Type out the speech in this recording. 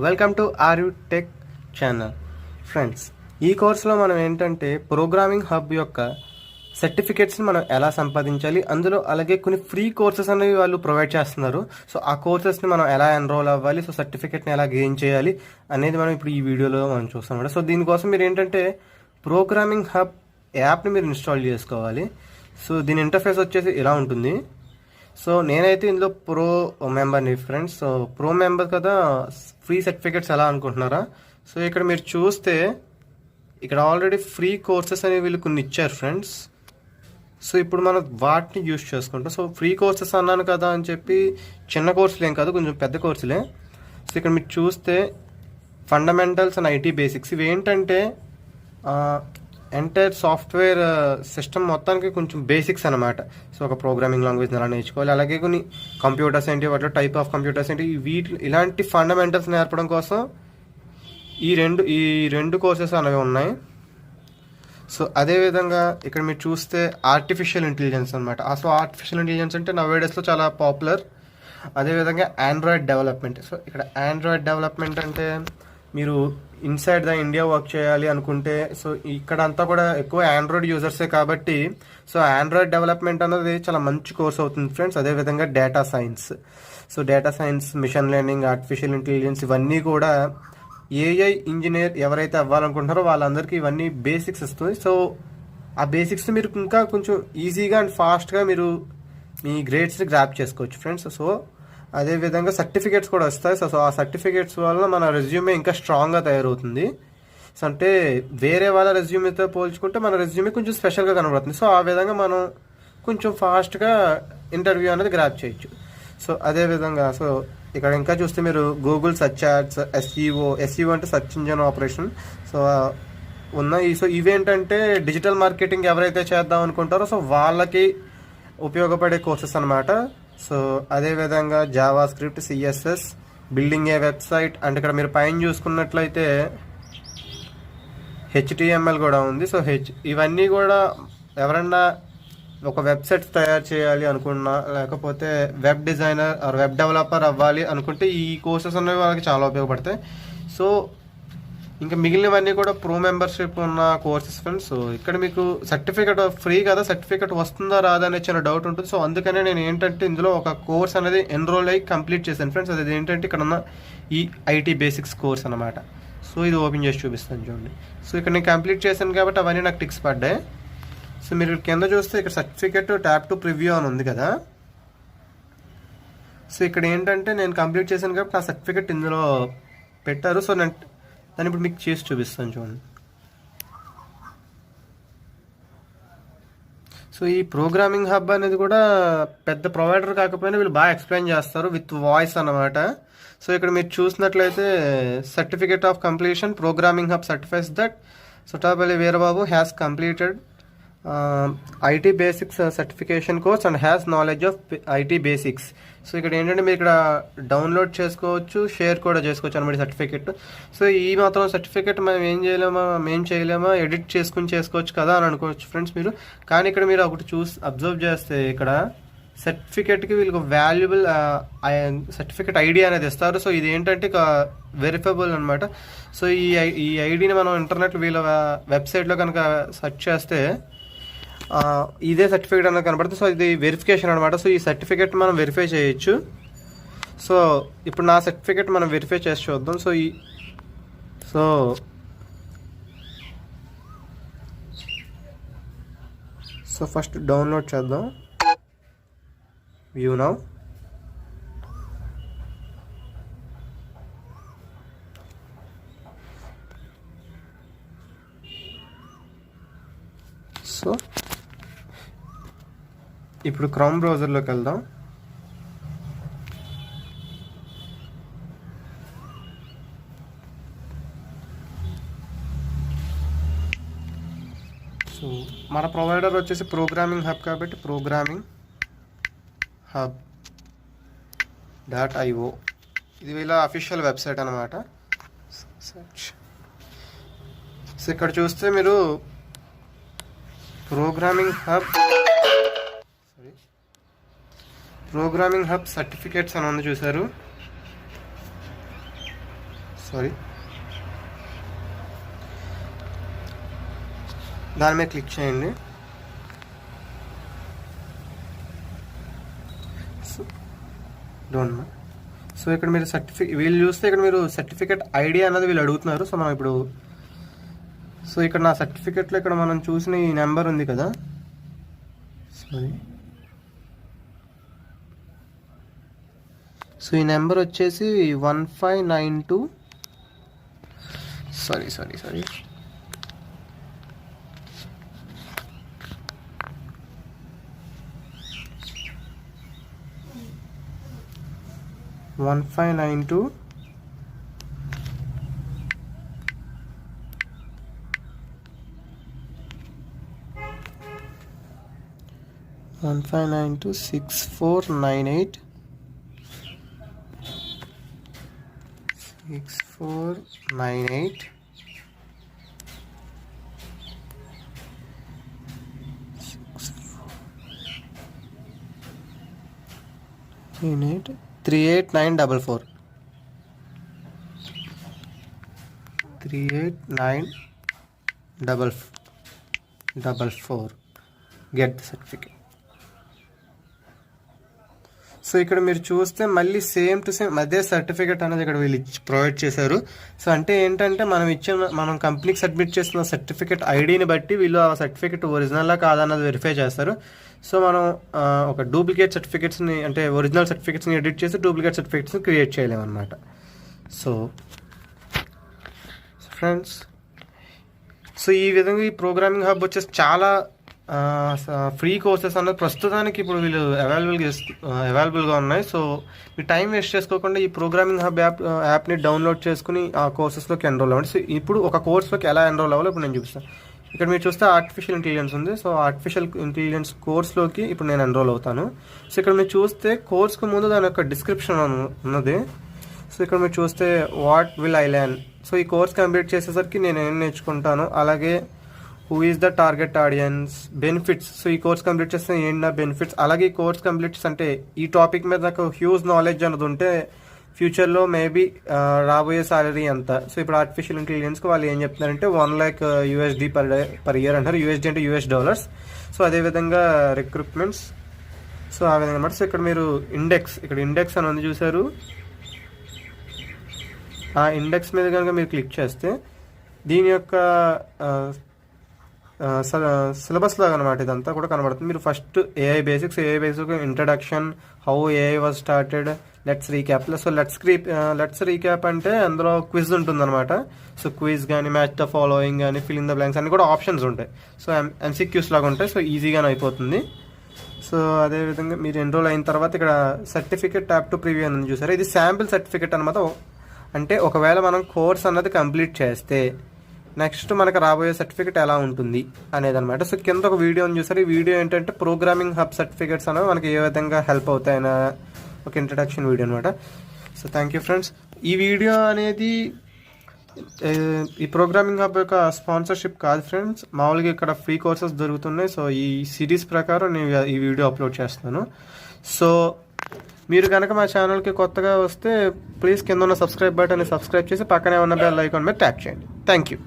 Welcome to Aryu tech channel. Friends, ఈ కోర్సులో మనం ఏంటంటే ప్రోగ్రామింగ్ హబ్ యొక్క సర్టిఫికేట్స్ని మనం ఎలా సంపాదించాలి, అందులో అలాగే కొన్ని ఫ్రీ కోర్సెస్ అనేవి వాళ్ళు ప్రొవైడ్ చేస్తున్నారు. సో ఆ కోర్సెస్ని మనం ఎలా ఎన్రోల్ అవ్వాలి, సో సర్టిఫికేట్ని ఎలా గెయిన్ చేయాలి అనేది మనం ఇప్పుడు ఈ వీడియోలో మనం చూస్తాం అన్నమాట. సో దీనికోసం మీరు ఏంటంటే ప్రోగ్రామింగ్ హబ్ యాప్ని మీరు ఇన్స్టాల్ చేసుకోవాలి. సో దీని ఇంటర్ఫేస్ వచ్చేసి ఇలా ఉంటుంది. సో నేనైతే ఇందులో ప్రో మెంబర్ని ఫ్రెండ్స్. సో ప్రో మెంబర్ కదా, ఫ్రీ సర్టిఫికేట్స్ ఎలా అనుకుంటున్నారా? సో ఇక్కడ మీరు చూస్తే ఇక్కడ ఆల్రెడీ ఫ్రీ కోర్సెస్ అనేవి వీళ్ళు కొన్ని ఇచ్చారు ఫ్రెండ్స్. సో ఇప్పుడు మనం వాటిని యూజ్ చేసుకుంటాం. సో ఫ్రీ కోర్సెస్ అన్నాను కదా అని చెప్పి చిన్న కోర్సులు ఏం కాదు, కొంచెం పెద్ద కోర్సులే. సో ఇక్కడ మీరు చూస్తే ఫండమెంటల్స్ అండ్ ఐటీ బేసిక్స్, ఇవి ఏంటంటే ఎంటైర్ సాఫ్ట్వేర్ సిస్టమ్ మొత్తానికి కొంచెం బేసిక్స్ అనమాట. సో ఒక ప్రోగ్రామింగ్ లాంగ్వేజ్ ఎలా నేర్చుకోవాలి, అలాగే కొన్ని కంప్యూటర్స్ ఏంటి, వాటిలో టైప్ ఆఫ్ కంప్యూటర్స్ ఏంటి, ఇలాంటి ఫండమెంటల్స్ నేర్పడం కోసం ఈ రెండు కోర్సెస్ అనేవి ఉన్నాయి. సో అదేవిధంగా ఇక్కడ మీరు చూస్తే ఆర్టిఫిషియల్ ఇంటెలిజెన్స్ అనమాట. సో ఆర్టిఫిషియల్ ఇంటెలిజెన్స్ అంటే నవేడేస్లో చాలా పాపులర్. అదేవిధంగా ఆండ్రాయిడ్ డెవలప్మెంట్. సో ఇక్కడ ఆండ్రాయిడ్ డెవలప్మెంట్ అంటే మీరు ఇన్సైడ్ ద ఇండియా వర్క్ చేయాలి అనుకుంటే, సో ఇక్కడ అంతా కూడా ఎక్కువ ఆండ్రాయిడ్ యూజర్సే కాబట్టి సో ఆండ్రాయిడ్ డెవలప్మెంట్ అనేది చాలా మంచి కోర్స్ అవుతుంది ఫ్రెండ్స్. అదేవిధంగా data science. So data science, machine learning, artificial intelligence, ఇవన్నీ కూడా ఏఐ ఇంజనీర్ ఎవరైతే అవ్వాలనుకుంటున్నారో వాళ్ళందరికీ ఇవన్నీ బేసిక్స్ ఇస్తుంది. సో ఆ బేసిక్స్ మీరు ఇంకా కొంచెం ఈజీగా అండ్ ఫాస్ట్గా మీరు మీ గ్రేడ్స్ని గ్రాప్ చేసుకోవచ్చు ఫ్రెండ్స్. సో అదేవిధంగా సర్టిఫికేట్స్ కూడా వస్తాయి. సో ఆ సర్టిఫికేట్స్ వల్ల మన రెజ్యూమే ఇంకా స్ట్రాంగ్గా తయారవుతుంది. సో అంటే వేరే వాళ్ళ రెజ్యూమేతో పోల్చుకుంటే మన రెజ్యూమే కొంచెం స్పెషల్గా కనబడుతుంది. సో ఆ విధంగా మనం కొంచెం ఫాస్ట్గా ఇంటర్వ్యూ అనేది గ్రాప్ చేయొచ్చు. సో అదేవిధంగా సో ఇక్కడ ఇంకా చూస్తే మీరు గూగుల్ సర్చ్ యాడ్స్, ఎస్ఈఓ అంటే సర్చ్ ఇంజన్ ఆపరేషన్, సో ఉన్నాయి. సో ఇవేంటంటే డిజిటల్ మార్కెటింగ్ ఎవరైతే చేద్దాం అనుకుంటారో సో వాళ్ళకి ఉపయోగపడే కోర్సెస్ అనమాట. సో అదేవిధంగా జావా స్క్రిప్ట్, సిఎస్ఎస్, బిల్డింగ్ ఏ వెబ్సైట్, అంటే ఇక్కడ మీరు పైన చూసుకున్నట్లయితే హెచ్టిఎంఎల్ కూడా ఉంది. సో ఇవన్నీ కూడా ఎవరన్నా ఒక వెబ్సైట్ తయారు చేయాలి అనుకున్నా, లేకపోతే web designer are web developer అవ్వాలి అనుకుంటే ఈ కోర్సెస్ అనేవి వాళ్ళకి చాలా ఉపయోగపడతాయి. సో ఇంకా మిగిలినవన్నీ కూడా ప్రో మెంబర్షిప్ ఉన్న కోర్సెస్ ఫ్రెండ్స్. సో ఇక్కడ మీకు సర్టిఫికేట్ ఫ్రీ కదా, సర్టిఫికేట్ వస్తుందా రాదా అనే చిన్న డౌట్ ఉంటుంది. సో అందుకనే నేను ఏంటంటే ఇందులో ఒక కోర్స్ అనేది ఎన్రోల్ అయ్యి కంప్లీట్ చేశాను ఫ్రెండ్స్. అది ఏంటంటే ఇక్కడ ఉన్న ఈ ఐటీ బేసిక్స్ కోర్స్ అనమాట. సో ఇది ఓపెన్ చేసి చూపిస్తాను చూడండి. సో ఇక్కడ నేను కంప్లీట్ చేశాను కాబట్టి అవన్నీ నాకు టిక్స్ పడ్డాయి. సో మీరు కింద చూస్తే ఇక్కడ సర్టిఫికేట్ ట్యాప్ టు ప్రివ్యూ అని ఉంది కదా. సో ఇక్కడ ఏంటంటే నేను కంప్లీట్ చేశాను కాబట్టి నా సర్టిఫికేట్ ఇందులో పెట్టారు. సో నేను దాన్ని ఇప్పుడు మీకు చేసి చూపిస్తాను చూడండి. సో ఈ ప్రోగ్రామింగ్ హబ్ అనేది కూడా పెద్ద ప్రొవైడర్ కాకపోయినా వీళ్ళు బాగా ఎక్స్ప్లెయిన్ చేస్తారు విత్ వాయిస్ అన్నమాట. సో ఇక్కడ మీరు చూసినట్లయితే certificate of completion programming hub certifies that Sutapalli Veerababu has completed IT basics certification course and has knowledge of IT basics. So ఇక్కడ ఏంటంటే మీరు ఇక్కడ డౌన్లోడ్ చేసుకోవచ్చు, షేర్ కూడా చేసుకోవచ్చు అనమాట సర్టిఫికేట్. సో ఈ మాత్రం సర్టిఫికేట్ మనం ఏం చేయలేమా, ఎడిట్ చేసుకోవచ్చు కదా అని అనుకోవచ్చు ఫ్రెండ్స్ మీరు. కానీ ఇక్కడ మీరు ఒకటి అబ్జర్వ్ చేస్తే ఇక్కడ సర్టిఫికేట్కి వీళ్ళకి వాల్యుబుల్ సర్టిఫికేట్ ఐడి అనేది ఇస్తారు. సో ఇది ఏంటంటే వెరిఫైబుల్ అనమాట. సో ఈ ఐడిని మనం ఇంటర్నెట్ వీళ్ళ వెబ్సైట్లో కనుక సెర్చ్ చేస్తే ఇదే సర్టిఫికేట్ అనేది కనబడుతుంది. సో ఇది వెరిఫికేషన్ అనమాట. సో ఈ సర్టిఫికేట్ మనం వెరిఫై చేయొచ్చు. సో ఇప్పుడు నా సర్టిఫికేట్ మనం వెరిఫై చేసి చూద్దాం. సో ఫస్ట్ డౌన్లోడ్ చేద్దాం. View now. సో ఇప్పుడు క్రోమ్ బ్రౌజర్లోకి వెళ్దాం. సో మన ప్రొవైడర్ వచ్చేసి ప్రోగ్రామింగ్ హబ్ కాబట్టి ప్రోగ్రామింగ్ హబ్ .io ఇది వీళ్ళ అఫీషియల్ వెబ్సైట్ అనమాట. సో ఇక్కడ చూస్తే మీరు ప్రోగ్రామింగ్ హబ్ సర్టిఫికేట్స్ అని ఉంది చూసారు. సారీ, దాని మీద క్లిక్ చేయండి. డోంట్. సో ఇక్కడ మీరు వీళ్ళు చూస్తే ఇక్కడ మీరు సర్టిఫికేట్ ఐడి అన్నది వీళ్ళు అడుగుతున్నారు. సో మనం ఇప్పుడు సో ఇక్కడ నా సర్టిఫికేట్లో ఇక్కడ మనం చూసిన ఈ నెంబర్ ఉంది కదా, సారీ, సో ఈ నెంబర్ వచ్చేసి 1592 sorry 1592 6498 38944 38944 get the certificate. So ఇక్కడ మీరు చూస్తే మళ్ళీ సేమ్ టు సేమ్ అదే సర్టిఫికేట్ అనేది ఇక్కడ వీళ్ళు ప్రొవైడ్ చేశారు. సో అంటే ఏంటంటే మనం కంపెనీకి సబ్మిట్ చేసిన సర్టిఫికేట్ ఐడిని బట్టి వీళ్ళు ఆ సర్టిఫికేట్ ఒరిజినల్లా కాదన్నది వెరిఫై చేస్తారు. సో మనం ఒక డూప్లికేట్ సర్టిఫికేట్స్ని అంటే ఒరిజినల్ సర్టిఫికేట్స్ని ఎడిట్ చేసి డూప్లికేట్ సర్టిఫికేట్స్ని క్రియేట్ చేయలేమన్నమాట. సో ఫ్రెండ్స్, సో ఈ విధంగా ఈ ప్రోగ్రామింగ్ హబ్ వచ్చేసి చాలా ఫ్రీ కోర్సెస్ అన్నది ప్రస్తుతానికి ఇప్పుడు వీళ్ళు అవైలబుల్గా ఉన్నాయి. సో మీ టైం వేస్ట్ చేసుకోకుండా ఈ ప్రోగ్రామింగ్ హబ్ యాప్ని డౌన్లోడ్ చేసుకుని ఆ కోర్సెస్లోకి ఎన్రోల్ అవ్వండి. సో ఇప్పుడు ఒక కోర్స్లోకి ఎలా ఎన్రోల్ అవ్వాలో ఇప్పుడు నేను చూపిస్తాను. ఇక్కడ మీరు చూస్తే ఆర్టిఫిషియల్ ఇంటెలిజెన్స్ ఉంది. సో ఆర్టిఫిషియల్ ఇంటెలిజెన్స్ కోర్స్లోకి ఇప్పుడు నేను ఎన్రోల్ అవుతాను. సో ఇక్కడ మీరు చూస్తే కోర్స్కి ముందు దాని యొక్క డిస్క్రిప్షన్ ఉన్నది. సో ఇక్కడ మీరు చూస్తే what will I learn. So ఈ కోర్స్ కంప్లీట్ చేసేసరికి నేను ఏం నేర్చుకుంటాను, అలాగే who is the target audience, benefits. So ఈ కోర్స్ కంప్లీట్ చేస్తే ఏంటి నా బెనిఫిట్స్, అలాగే ఈ కోర్స్ కంప్లీట్ అంటే ఈ టాపిక్ మీద నాకు హ్యూజ్ నాలెడ్జ్ అన్నది ఉంటే ఫ్యూచర్లో మేబీ రాబోయే సాలరీ ఎంత. సో ఇప్పుడు ఆర్టిఫిషియల్ ఇంటెలిజెన్స్కి వాళ్ళు ఏం చెప్తున్నారంటే $1 lakh USD per year అంటారు. USD అంటే US$. సో అదేవిధంగా రిక్రూట్మెంట్స్, సో ఆ విధంగా అనమాట. సో ఇక్కడ మీరు ఇండెక్స్ అని ఉంది చూసారు, ఆ ఇండెక్స్ మీద కనుక మీరు క్లిక్ చేస్తే దీని యొక్క సిలబస్ లాగా అనమాట ఇదంతా కూడా కనబడుతుంది. మీరు first AI basics introduction, how AI was started, let's recap. So let's recap అంటే అందులో క్విజ్ ఉంటుంది అనమాట. సో క్విజ్ కానీ, మ్యాచ్ ద ఫాలోయింగ్ కానీ, ఫిల్ ఇన్ ద బ్లాంక్స్ అన్ని కూడా ఆప్షన్స్ ఉంటాయి. సో MCQs లాగా ఉంటాయి. సో ఈజీగానే అయిపోతుంది. సో అదేవిధంగా మీరు ఎన్రోల్ అయిన తర్వాత ఇక్కడ సర్టిఫికేట్ ట్యాప్ టు ప్రివ్యూ అని చూసారు. ఇది శాంపిల్ సర్టిఫికేట్ అనమాట. అంటే ఒకవేళ మనం కోర్స్ అన్నది కంప్లీట్ చేస్తే నెక్స్ట్ మనకు రాబోయే సర్టిఫికేట్ ఎలా ఉంటుంది అనేది అనమాట. సో కింద ఒక వీడియోని చూసారు. ఈ వీడియో ఏంటంటే ప్రోగ్రామింగ్ హబ్ సర్టిఫికేట్స్ అనేవి మనకి ఏ విధంగా హెల్ప్ అవుతాయన్న ఒక ఇంట్రడక్షన్ వీడియో అనమాట. So thank you friends. ఈ వీడియో అనేది ఈ ప్రోగ్రామింగ్ హబ్ యొక్క స్పాన్సర్షిప్ కాదు ఫ్రెండ్స్, మామూలుగా ఇక్కడ ఫ్రీ కోర్సెస్ దొరుకుతున్నాయి. సో ఈ సిరీస్ ప్రకారం నేను ఈ వీడియో అప్లోడ్ చేస్తాను. సో మీరు కనుక మా ఛానల్కి కొత్తగా వస్తే ప్లీజ్ కింద ఉన్న సబ్స్క్రైబ్ బటన్ని సబ్స్క్రైబ్ చేసి పక్కనే ఉన్న బెల్ ఐకాన్ మీద ట్యాప్ చేయండి. Thank you.